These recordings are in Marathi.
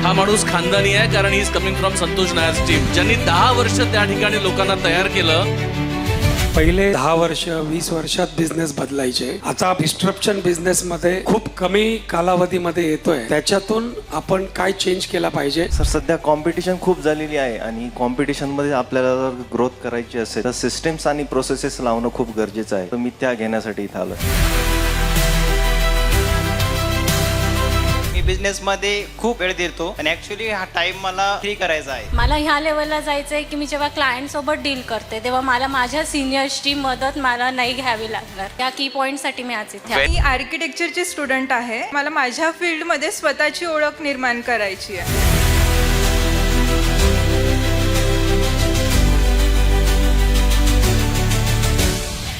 हा माणूस खानदानी आहे कारण he is coming from Santosh Nair's team, ज्यांनी 10 वर्ष त्या ठिकाणी लोकांना तयार केलं. पहिले 10 वर्ष 20 वर्षात बिझनेस बदलायचे. आता डिस्ट्रप्शन बिझनेस मध्ये खूप कमी कालावधीमध्ये येतोय. त्याच्यातून आपण काय चेंज केला पाहिजे? सर, सध्या कॉम्पिटिशन खूप झालेली आहे आणि कॉम्पिटिशन मध्ये आपल्याला जर ग्रोथ करायची असेल तर सिस्टम्स आणि प्रोसेसेस लावणं खूप गरजेचं आहे. तर मी त्या घेण्यासाठी इथं आलो. बिझनेस मध्ये खूप वेळ देतो आणि ऍक्च्युली हा टाइम मला फ्री करायचा आहे. मला ह्या लेवलला जायचंय की मी जेव्हा क्लायंट सोबत डील करते तेव्हा मला माझ्या सिनियर्सची मदत मला नाही घ्यावी लागणार. या की पॉइंट साठी मी आज इथे आहे. मी आर्किटेक्चरची स्टुडंट आहे. मला माझ्या फील्डमध्ये स्वतःची ओळख निर्माण करायची आहे.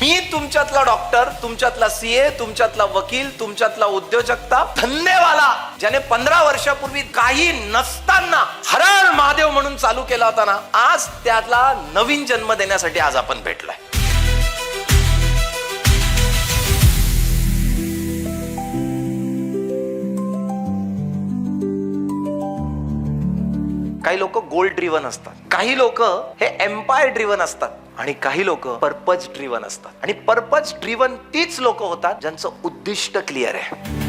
मी तुमच्यातला डॉक्टर, तुमच्यातला सीए, तुमच्यातला वकील, तुमच्यातला उद्योजकता धंदेवाला, ज्याने 15 वर्षापूर्वी काही नसताना हर महादेव म्हणून चालू केला होता ना, आज त्याला नवीन जन्म देण्यासाठी आज आपण भेटलोय. काही लोक गोल ड्रिव्हन असतात, काही लोक हे एम्पायर ड्रिव्हन असतात आणि काही लोक पर्पज ड्रिव्हन असतात. आणि पर्पज ड्रिव्हन तीच लोक होतात ज्यांचं उद्दिष्ट क्लिअर आहे.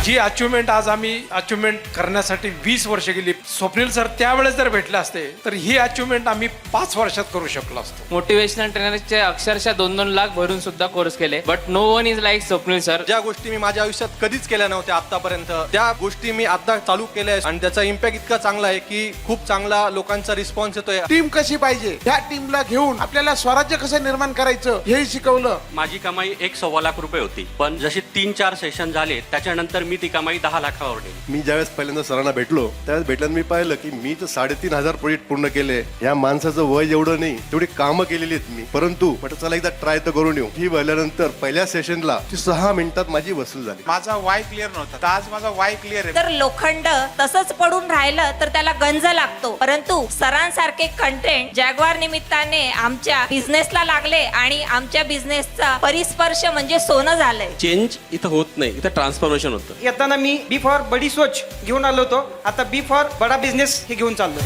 जी अचिव्हमेंट आज आम्ही अचिव्हमेंट करण्यासाठी 20 वर्ष गेली. स्वप्नील सर त्यावेळेस जर भेटले असते तर ही अचिव्हमेंट आम्ही 5 वर्षात करू शकलो असतो. मोटिवेशनल ट्रेनरचे अक्षरशः 2-2 लाख भरून सुद्धा कोर्स केले, but no one is like Swapnil sir. ज्या गोष्टी मी माझ्या आयुष्यात कधीच केल्या नव्हत्या आतापर्यंत, त्या गोष्टी मी आता चालू केल्या आणि त्याचा इम्पॅक्ट इतका चांगला आहे की खूप चांगला लोकांचा रिस्पॉन्स येतोय. टीम कशी पाहिजे, ह्या टीमला घेऊन आपल्याला स्वराज्य कसं निर्माण करायचं हेही शिकवलं. माझी कमाई 1.25 लाख रुपये होती, पण जशी 3-4 सेशन झाले त्याच्यानंतर मी ती कमाई 10 लाखावर नेली. मी ज्यावेळेस पहिल्यांदा सरांना भेटलो त्यावेळेस भेटल्यानं मी पाहिलं की मी तर 3,500 प्रोजेक्ट पूर्ण केले. या माणसाचं वय एवढं नाही, तेवढी कामं केलेली आहेत मी. परंतु म्हटलं चला एकदा ट्राय तर करून येऊ. ही वळल्यानंतर पहिल्या सेशनला 6 मिनिटात माझी वसूल झाली. माझा वाय क्लिअर नव्हता, तर आज माझा वाय क्लिअर आहे. तर लोखंड तसंच पडून राहिलं तर त्याला गंज लागतो, परंतु सरांसारखे कंटेंट जॅग्वार निमित्ताने आमच्या बिझनेसला लागले आणि आमच्या बिझनेसचा परिस्पर्श म्हणजे सोनं झालंय. चेंज इथं होत नाही, इथं ट्रान्सफॉर्मेशन होतं. येताना मी बी फॉर बडी सोच घेऊन आलो होतो, आता बी फॉर बडा बिझनेस हे घेऊन चाललो.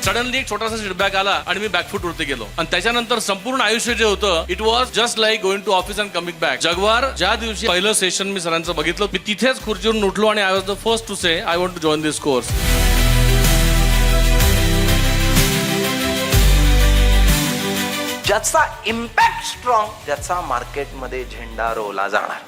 सडनली एक छोटासा फीडबॅक आला आणि मी बॅकफूट वरती गेलो. आणि त्याच्यानंतर संपूर्ण आयुष्य जे होतं, it was just like going to office and coming back. जगवार ज्या दिवशी पहिलं सेशन मी सरांचं बघितलं, मी तिथेच खुर्चीवरून उठलो आणि I was the first to say I want to join this course. ज्याचा इम्पॅक्ट स्ट्रॉंग, ज्याचा मार्केटमध्ये झेंडा रोवला जाणार.